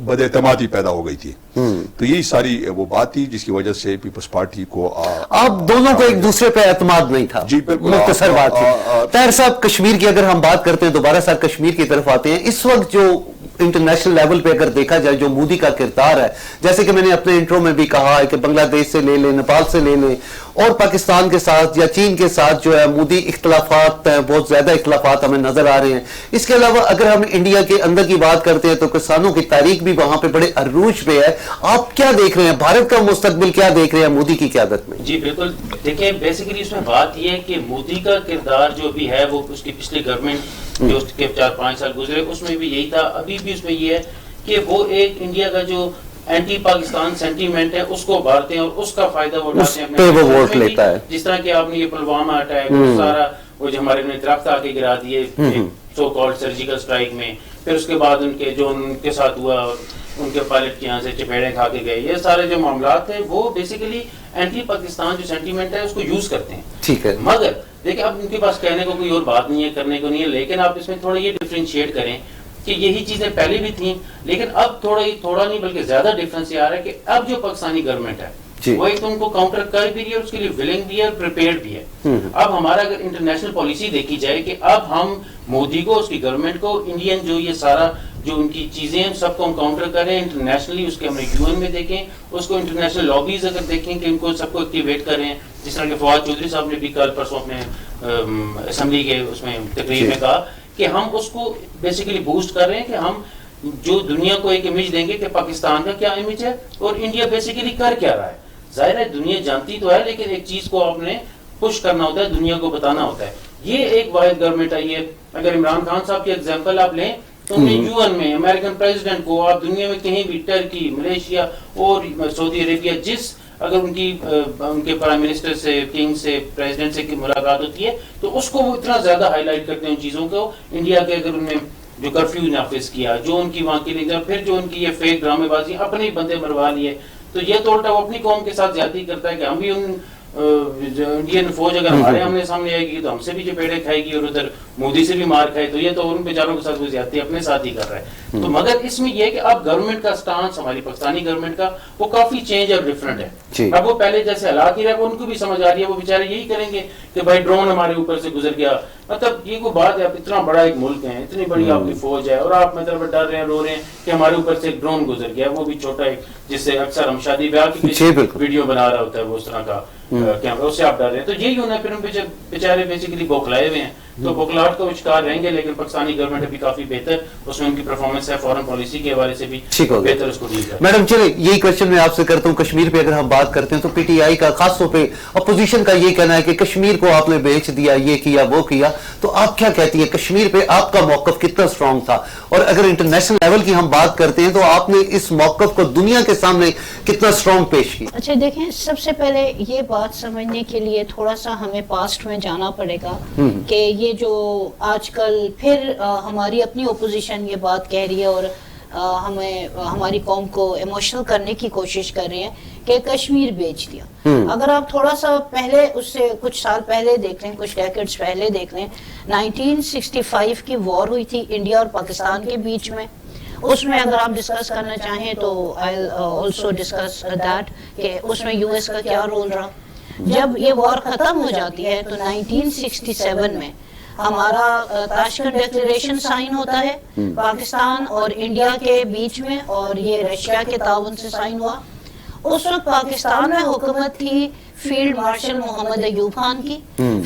بد اعتمادی پیدا ہو گئی تھی. تو یہی ساری وہ بات تھی جس کی وجہ سے پیپلز پارٹی کو آپ دونوں کو ایک دوسرے پہ اعتماد نہیں تھا. جی بالکل, مختصر بات تھی. طاہر صاحب کشمیر کی اگر ہم بات کرتے ہیں, دوبارہ سر کشمیر کی طرف آتے ہیں, اس وقت جو انٹرنیشنل لیول پہ اگر دیکھا جائے جو مودی کا کردار ہے, جیسے کہ میں نے اپنے انٹرو میں بھی کہا ہے کہ بنگلہ دیش سے لے لیں, نیپال سے لے لیں, اور پاکستان کے ساتھ یا چین کے ساتھ جو ہے مودی اختلافات ہیں, بہت زیادہ اختلافات ہمیں نظر آ رہے ہیں. اس کے علاوہ اگر ہم انڈیا کے اندر کی بات کرتے ہیں تو کسانوں کی تاریخ بھی وہاں پہ بڑے عروج پہ ہے. آپ کیا دیکھ رہے ہیں, بھارت کا مستقبل کیا دیکھ رہے ہیں مودی کی قیادت میں؟ جی بالکل, دیکھیں بیسیکلی اس میں بات یہ ہے کہ مودی کا کردار جو بھی ہے وہ اس کی پچھلی گورنمنٹ جو اس کے 4-5 سال گزرے اس میں بھی یہی تھا, ابھی بھی اس میں یہ ہے کہ وہ ایک انڈیا کا جو اینٹی پاکستان سینٹیمنٹ ہے اس کو ابھارتے ہیں اور اس کا فائدہ وہ اٹھاتے ہیں, وہ ووٹ لیتا ہے. جس طرح کہ آپ نے یہ پلوامہ اٹیک, سارا وہ جو ہمارے درخت آ کے گرا دیے سو کالڈ سرجیکل سٹرائک میں, پھر اس کے بعد ان کے جو ان کے ساتھ ہوا ان کے پائلٹ کے یہاں سے چپیڑیں کھا کے گئے, یہ سارے جو معاملات ہیں وہ بیسیکلی اینٹی پاکستان جو سینٹیمنٹ ہے اس کو یوز کرتے ہیں. ٹھیک ہے, مگر دیکھیں اب ان کے پاس کہنے کو کوئی اور بات نہیں ہے, کرنے کو نہیں ہے, لیکن آپ اس میں تھوڑا یہ ڈفرینشیٹ کریں کہ یہی چیزیں پہلے بھی تھیں, لیکن اب تھوڑا نہیں بلکہ زیادہ ڈفرینس یہ آ رہا ہے کہ اب جو پاکستانی گورنمنٹ ہے وہ ایک تو ان کو کاؤنٹر کر بھی رہی ہے اور اس کے لیے ولنگ بھی ہے اور پریپیئرڈ بھی ہے. اب ہمارا اگر انٹرنیشنل پالیسی دیکھی جائے کہ اب ہم مودی کو, اس کی گورنمنٹ کو, انڈین جو یہ سارا جو ان کی چیزیں ہیں سب کو ہم کاؤنٹر کریں انٹرنیشنلی, اس کے ہم UN میں دیکھیں, اس کو انٹرنیشنل لابیز اگر دیکھیں کہ ان کو سب کو ایکٹیویٹ کریں, جس طرح کہ فواد چودھری صاحب نے بھی کل پرسوں اپنے اسمبلی کے اس میں تقریر میں کہا کہ ہم اس کو بیسیکلی بوسٹ کر رہے ہیں کہ ہم جو دنیا کو ایک امیج دیں گے کہ پاکستان کا کیا امیج ہے اور انڈیا بیسیکلی کر کیا رہا ہے. ظاہر ہے دنیا جانتی تو ہے, لیکن ایک چیز کو آپ نے پش کرنا ہوتا ہے, دنیا کو بتانا ہوتا ہے. یہ ایک واحد گورنمنٹ آئی ہے. اگر عمران خان صاحب کی ایگزامپل آپ لیں تو UN میں امریکن پریزیڈنٹ کو آپ دنیا میں کہیں بھی, ٹرکی, ملیشیا اور سعودی عربیہ, جس اگر ان کے پرائم منسٹر سے, کنگ سے, پریزیڈنٹ سے ملاقات ہوتی ہے تو اس کو وہ اتنا زیادہ ہائی لائٹ کرتے ہیں ان چیزوں کو. انڈیا کے اگر انہوں نے جو کرفیو نافذ کیا, جو ان کی وہاں کی لیڈر, پھر جو ان کی یہ فیک ڈرامے بازی, اپنے بندے مروا لیے, تو یہ تو الٹا وہ اپنی قوم کے ساتھ زیادتی کرتا ہے کہ ہم بھی ان انڈین فوج اگر ہمارے آمنے سامنے آئے گی تو ہم سے بھی چپیڑے کھائے گی اور ادھر مودی سے بھی مار کھائے, تو یہ تو ان بیچاروں کے ساتھ وہ زیادتی اپنے ساتھ ہی کر رہا ہے. تو مگر اس میں یہ ہے کہ اب گورنمنٹ کا سٹانس, ہماری پاکستانی گورنمنٹ کا, وہ کافی چینج اور ڈفرنٹ ہے. اب وہ پہلے جیسے حالات ہی رہے, وہ ان کو بھی سمجھ آ رہی ہے, وہ بیچارے یہی کریں گے کہ بھائی ڈرون ہمارے اوپر سے گزر گیا. مطلب یہ کوئی بات ہے, آپ اتنا بڑا ایک ملک ہے, اتنی بڑی آپ کی فوج ہے, اور آپ مطلب ڈر رہے ہیں, رو رہے ہیں کہ ہمارے اوپر سے ایک ڈرون گزر گیا, وہ بھی چھوٹا ایک, جس سے اکثر ہم شادی بیاہ کی ویڈیو بنا رہا ہوتا ہے وہ اس طرح کا کیمرہ, اس سے آپ ڈر رہے ہیں. تو یہی ہونا ہے, پھر ہم بیچارے بیسیکلی بوکھلائے ہوئے ہیں, تو بوکھلاہٹ کا شکار رہیں گے. لیکن پاکستانی گورنمنٹ ابھی کافی بہتر اس میں ان کی پرفارمنس ہے, فورن پالیسی کے حوالے سے بھی بہتر اس کو ڈیل کرتے ہیں. میڈم چلے یہی کوشچن میں آپ سے کرتا ہوں, کشمیر پہ اگر ہم بات کرتے ہیں تو پی ٹی آئی کا خاص طور پہ اپوزیشن کا یہ کہنا ہے کہ کشمیر کو آپ نے بیچ دیا, یہ کیا وہ کیا, تو آپ کیا کہتی ہیں کشمیر پہ آپ کا موقف کتنا اسٹرانگ تھا, اور اگر انٹرنیشنل لیول کی ہم بات کرتے ہیں تو آپ نے اس موقف کو دنیا کے سامنے کتنا اسٹرانگ پیش کیا؟ اچھا دیکھیں, سب سے پہلے یہ بات سمجھنے کے لیے تھوڑا سا ہمیں پاسٹ میں جانا پڑے گا کہ یہ جو آج کل پھر ہماری اپنی اپوزیشن یہ بات کہہ رہی ہے اور ہمیں ہماری قوم کو ایموشنل کرنے کی کوشش کر رہے ہیں کہ کشمیر بیچ دیا. اگر آپ تھوڑا سا پہلے, اس سے کچھ سال پہلے دیکھ لیں, کچھ ڈیکیڈز پہلے دیکھ لیں, 1965 کی وار ہوئی تھی انڈیا اور پاکستان کے بیچ میں. اس میں اگر آپ ڈسکس کرنا چاہیں تو I'll also discuss that کہ اس میں یو ایس کا کیا رول رہا. جب یہ وار ختم ہو جاتی ہے تو 1967 میں ہمارا تاشکند ڈیکلیریشن سائن ہوتا ہے پاکستان اور انڈیا کے بیچ میں, اور یہ رشیا کے تعاون سے سائن ہوا. اس وقت پاکستان میں حکومت تھی فیلڈ مارشل محمد ایوب خان کی.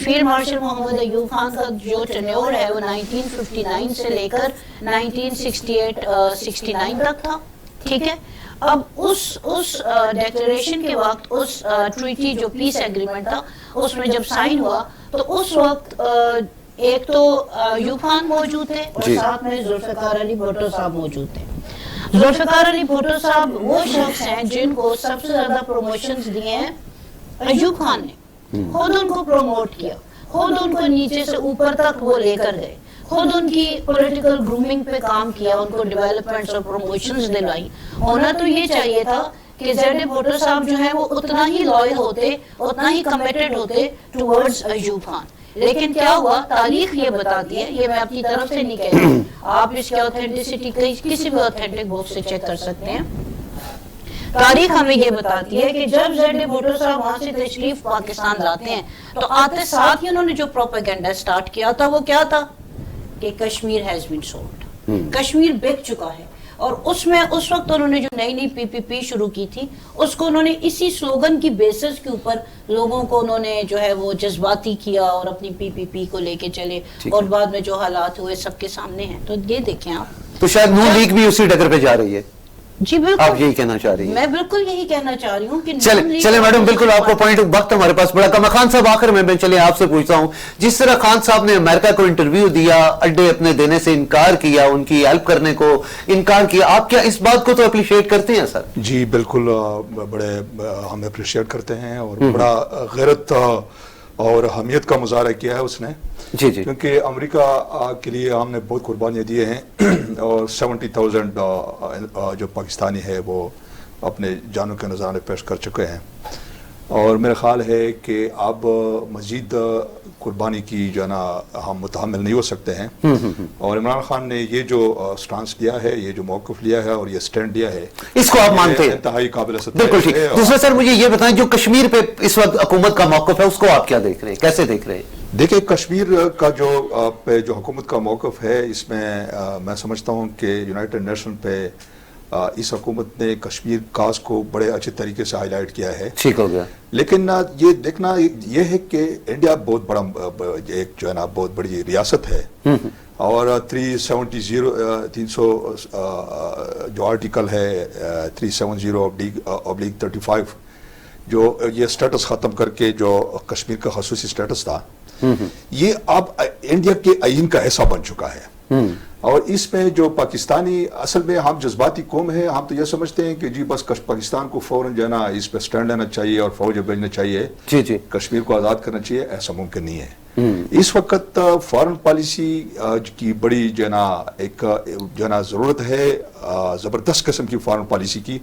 فیلڈ مارشل محمد ایوب خان کا جو ٹینیور ہے وہ 1959 سے لے کر 1968-69 تک تھا, ٹھیک ہے. اب اس ڈیکلیریشن کے وقت اس ٹریٹی جو پیس ایگریمنٹ تھا اس میں جب سائن ہوا تو اس وقت ایک تو ایوب خان موجود تھے اور ساتھ میں ذوالفقار علی بھٹو صاحب موجود تھے. ذوالفقار علی بھٹو صاحب وہ شخص ہیں جن کو سب سے زیادہ پروموشنز دیے ہیں ایوب خان نے. خود ان کو پروموٹ کیا, خود ان کو نیچے سے اوپر تک وہ لے کر گئے, خود ان کی پولیٹیکل گرومنگ پہ کام کیا, ان کو ڈیولپمنٹس اور پروموشنز دلائی. ہونا تو یہ چاہیے تھا کہ زیڈ بھٹو صاحب جو ہیں وہ اتنا ہی لائل ہوتے, اتنا ہی کمیٹڈ ہوتے ٹورڈز ایوب خان. لیکن کیا ہوا, تاریخ یہ بتاتی ہے, یہ میں اپنی طرف سے نہیں کہہ رہی, آپ اس کی اوتھینٹسٹی کسی بھی اوتھینٹک بک سے چیک کر سکتے ہیں. تاریخ ہمیں یہ بتاتی ہے کہ جب زیڈ بھٹو صاحب وہاں سے تشریف پاکستان لاتے ہیں تو آتے ساتھ ہی انہوں نے جو پروپیگنڈا سٹارٹ کیا تھا وہ کیا تھا کہ Kashmir has been sold, Kashmir بک چکا ہے. اور اس میں اس وقت انہوں نے جو نئی نئی پی پی پی شروع کی تھی اس کو انہوں نے اسی سلوگن کی بیسس کے اوپر لوگوں کو انہوں نے جو ہے وہ جذباتی کیا اور اپنی پی پی پی کو لے کے چلے, اور بعد میں جو حالات ہوئے سب کے سامنے ہیں. تو یہ دیکھیں آپ, تو شاید نون لیگ بھی اسی ڈگر پہ جا رہی ہے. جی بالکل, آپ یہی کہنا چاہ رہی ہیں؟ میں بالکل یہی کہنا چاہ رہی ہوں کہ چلے میڈم, بالکل آپ کو پوائنٹ, وقت ہمارے پاس بڑا کم ہے. خان صاحب آخر میں چلے آپ سے پوچھتا ہوں, جس طرح خان صاحب نے امریکہ کو انٹرویو دیا, اڈے اپنے دینے سے انکار کیا, ان کی ہیلپ کرنے کو انکار کیا, آپ کیا اس بات کو تو اپریشیٹ کرتے ہیں سر؟ جی بالکل, بڑے ہم اپریشیٹ کرتے ہیں, اور بڑا غیرت اور حمیت کا مظاہرہ کیا ہے اس نے. جی جی, کیونکہ امریکہ کے لیے ہم نے بہت قربانیاں دیے ہیں, اور 70,000 جو پاکستانی ہے وہ اپنے جانوں کے نذرانے پیش کر چکے ہیں. اور میرا خیال ہے کہ اب مزید قربانی کی جو ہے نا ہم متحمل نہیں ہو سکتے ہیں. اور عمران خان نے یہ جو سٹانس لیا ہے, یہ جو موقف لیا ہے اور یہ سٹینڈ لیا ہے, اس کو آپ مانتے ہیں؟ انتہائی قابل ستائش. بالکل ٹھیک. دوسرا سر مجھے یہ بتائیں, جو کشمیر پہ اس وقت حکومت کا موقف ہے اس کو آپ کیا دیکھ رہے ہیں, کیسے دیکھ رہے ہیں؟ دیکھیں, کشمیر کا جو حکومت کا موقف ہے, اس میں سمجھتا ہوں کہ یونائٹڈ نیشن پہ اس حکومت نے کشمیر کاز کو بڑے اچھے طریقے سے ہائی لائٹ کیا ہے. ٹھیک ہو گیا. لیکن یہ دیکھنا یہ ہے کہ انڈیا بہت بڑا ایک جو ہے نا بہت بڑی ریاست ہے, اور 300 جو آرٹیکل ہے 370/35 جو یہ سٹیٹس ختم کر کے جو کشمیر کا خصوصی سٹیٹس تھا, یہ اب انڈیا کے آئین کا حصہ بن چکا ہے. اور اس میں جو پاکستانی, اصل میں ہم جذباتی قوم ہیں, ہم تو یہ سمجھتے ہیں کہ جی بس پاکستان کو فوراً جو ہے نا اس پہ سٹینڈ لینا چاہیے اور فوج بھیجنا چاہیے, جی جی, کشمیر کو آزاد کرنا چاہیے. ایسا ممکن نہیں ہے. اس وقت فارن پالیسی کی بڑی جو ہے نا ایک جو ہے نا ضرورت ہے, زبردست قسم کی فارن پالیسی کی.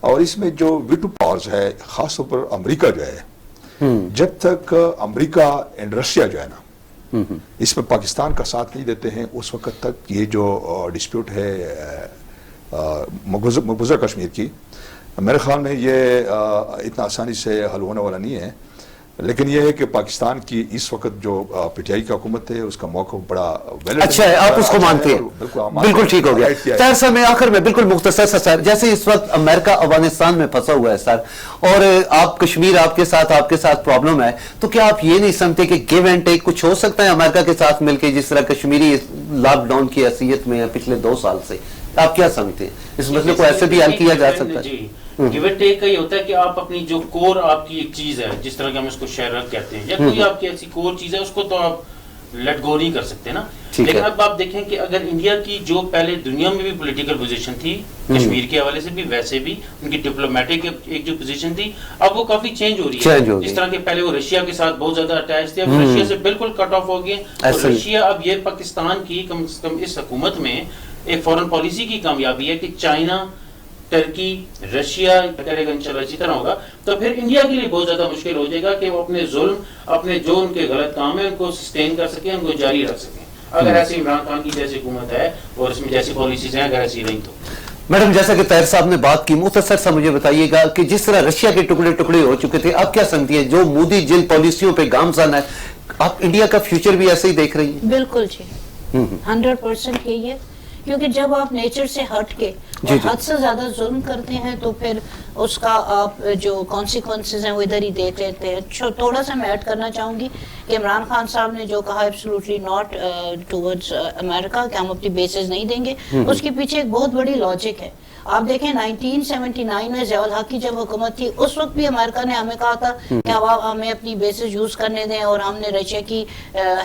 اور اس میں جو ویٹو پاورز ہے خاص طور پر امریکہ جو ہے، جب تک امریکہ اینڈ رشیا جو ہے نا اس میں پاکستان کا ساتھ نہیں دیتے ہیں، اس وقت تک یہ جو ڈسپیوٹ ہے مقبوضہ کشمیر کی، میرے خیال میں یہ اتنا آسانی سے حل ہونے والا نہیں ہے. لیکن یہ ہے کہ پاکستان کی اس وقت جو پی ٹی آئی کی حکومت ہے اس کا موقع بڑا اچھا ہے، آپ اس کو مانتے ہیں، بالکل ٹھیک ہو گیا. طاہر صاحب میں آخر میں بالکل مختصر سا سر، جیسے اس وقت امریکہ افغانستان میں پھنسا ہوا ہے سر، اور آپ کشمیر آپ کے ساتھ پرابلم ہے، تو کیا آپ یہ نہیں سمجھتے کہ گیو اینڈ ٹیک کچھ ہو سکتا ہے امریکہ کے ساتھ مل کے، جس طرح کشمیری لاک ڈاؤن کی حیثیت میں ہے پچھلے 2 سال سے؟ آپ کیا سمجھتے ہیں اس مسئلے کو ایسے بھی حل کیا جا سکتا ہے؟ گیو اینڈ ٹیک کا یہ ہوتا ہے کہ آپ اپنی جو کور آپ کی ایک چیز ہے، جس طرح کہ ہم اس کو شیئر کہتے ہیں، یا کوئی آپ کی ایسی کور چیز ہے، اس کو تو آپ لیٹ گو نہیں کر سکتے نا. لیکن اب آپ دیکھیں کہ اگر انڈیا کی جو پہلے دنیا میں بھی پولیٹیکل پوزیشن تھی کشمیر کے حوالے سے بھی، ویسے بھی ان کی ڈپلومیٹک ایک جو پوزیشن تھی، اب وہ کافی چینج ہو رہی ہے. جس طرح کہ پہلے وہ رشیا کے ساتھ بہت زیادہ اٹیچ تھے، اب رشیا سے بالکل کٹ آف ہو گئے. رشیا اب یہ پاکستان کی کم سے کم اس حکومت میں ایک فورن پالیسی کی کامیابی ہے کہ چائنا، ترکی، رشیا کرے گا انشاءاللہ اسی طرح ہوگا، تو پھر انڈیا کے لیے بہت زیادہ مشکل ہو جائے گا کہ وہ اپنے ظلم، اپنے جو ان کے غلط کام ہیں ان کو سسٹین کر سکیں، ان کو جاری رکھ سکیں، اگر ایسے عمران خان کی جیسی حکومت ہے اور اس میں جیسی پالیسیز ہیں اگر ایسی رہیں تو. میڈم جیسا کہ طاہر صاحب نے بات کی، مختصر سا مجھے بتائیے گا کہ جس طرح رشیا کے ٹکڑے ٹکڑے ہو چکے تھے، آپ کیا سمجھتی ہیں جو مودی جن پالیسیوں پہ گامزن ہے، آپ انڈیا کا فیوچر بھی ایسے ہی دیکھ رہی ہیں؟ بالکل جی، 100% یہی ہے، کیونکہ جب آپ نیچر سے ہٹ کے اور حد سے زیادہ ظلم کرتے ہیں تو پھر اس کا آپ جو کانسیکوینسز ہیں وہ ادھر ہی دیکھ لیتے ہیں. تھوڑا سا میں ایڈ کرنا چاہوں گی کہ عمران خان صاحب نے جو کہا ایبسولوٹلی ناٹ ٹورڈز امریکہ کہ ہم اپنی بیسز نہیں دیں گے، اس کے پیچھے ایک بہت بڑی لاجک ہے. آپ دیکھیں 1979 میں ضیاء الحق کی جب حکومت تھی، اس وقت بھی امریکہ نے ہمیں کہا تھا کہ ہمیں اپنی بیسز یوز کرنے دیں، اور ہم نے رشیا کی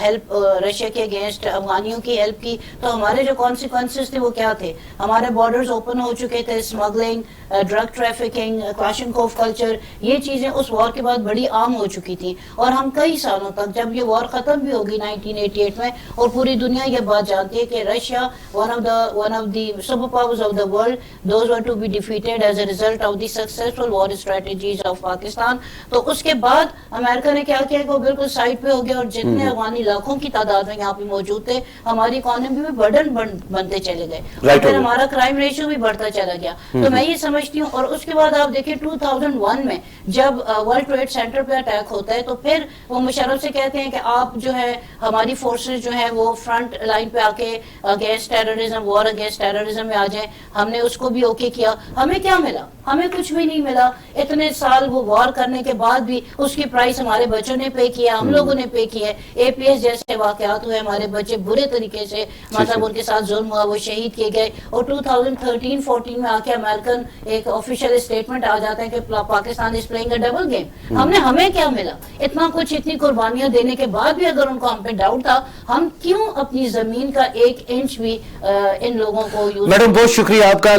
ہیلپ، رشیا کے اگینسٹ افغانیوں کی ہیلپ کی. تو ہمارے جو کانسیکوینسز تھے وہ کیا تھے؟ ہمارے بارڈرز اوپن ہو چکے تھے، smuggling, drug trafficking, Kalashnikov culture, یہ چیزیں اس وار کے بعد بڑی عام ہو چکی تھیں. اور ہم کئی سالوں تک، جب یہ وار ختم بھی ہوگی 1988 میں، اور پوری دنیا یہ بات جانتی ہے کہ Russia one of the superpowers of the world, those were to be defeated as a result of the successful war strategies of Pakistan. تو اس کے بعد امریکہ نے کیا کیا کہ وہ بالکل سائڈ پہ ہو گیا، اور جتنے افغانی لاکھوں کی تعداد میں یہاں پہ موجود تھے، ہماری اکانومی میں برڈن بنتے چلے گئے، اور پھر ہمارا کرائم ریشو بھی بڑھتا چلا گیا. تو میں یہ سمجھتی ہوں. اور اس کے بعد آپ دیکھیں 2001 میں جب ورلڈ ٹریڈ سینٹر پہ اٹیک ہوتا ہے، تو پھر وہ مشرف سے کہتے ہیں کہ آپ جو ہے ہماری فورسز جو ہیں وہ فرنٹ لائن پہ آ کے against terrorism, war against terrorism میں آ جائیں. ہم نے اس کو بھی اوکے کیا. ہمیں کیا ملا؟ ہمیں کچھ بھی نہیں ملا. اتنے سال وہ وار کرنے کے بعد بھی اس کی پرائس ہمارے بچوں نے پے کیا، ہم لوگوں نے پے کیا ہے. اے پی ایس جیسے واقعات ہوئے، ہمارے بچے برے طریقے سے مطلب ان کے ساتھ ظلم ہوا، وہ شہید کیے گئے. اور 2013-14 میں آ کے امریکن ایک آفیشیل اسٹیٹمنٹ آ جاتا ہے کہ Pakistan is playing a double game. ہمیں کیا ملا؟ اتنا کچھ، اتنی قربانیاں دینے کے بعد بھی اگر ان کو ہم پہ ڈاؤٹ تھا، ہم کیوں اپنی زمین کا 1 انچ بھی ان لوگوں کو یوز. میڈم بہت شکریہ آپ کا.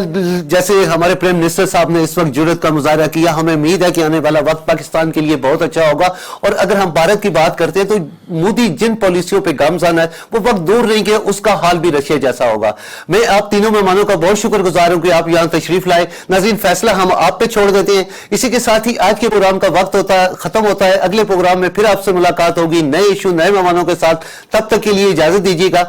جیسے ہمارے پرائم منسٹر صاحب نے اس وقت جرأت کا مظاہرہ کیا، ہمیں امید ہے کہ آنے والا وقت پاکستان کے لیے بہت اچھا ہوگا. اور اگر ہم بھارت کی بات کرتے ہیں تو مودی جن پالیسیوں پہ گامزن ہے وہ وقت دور نہیں کہ اس کا حال بھی رشیا جیسا ہوگا. میں آپ تینوں مہمانوں کا بہت شکر گزار ہوں کہ آپ یہاں تشریف لائے. ناظرین فیصلہ ہم آپ پہ چھوڑ دیتے ہیں. اسی کے ساتھ ہی آج کے پروگرام کا وقت ختم ہوتا ہے. اگلے پروگرام میں پھر آپ سے ملاقات ہوگی نئے ایشو، نئے مہمانوں کے ساتھ. تب تک کے لیے اجازت دیجیے گا.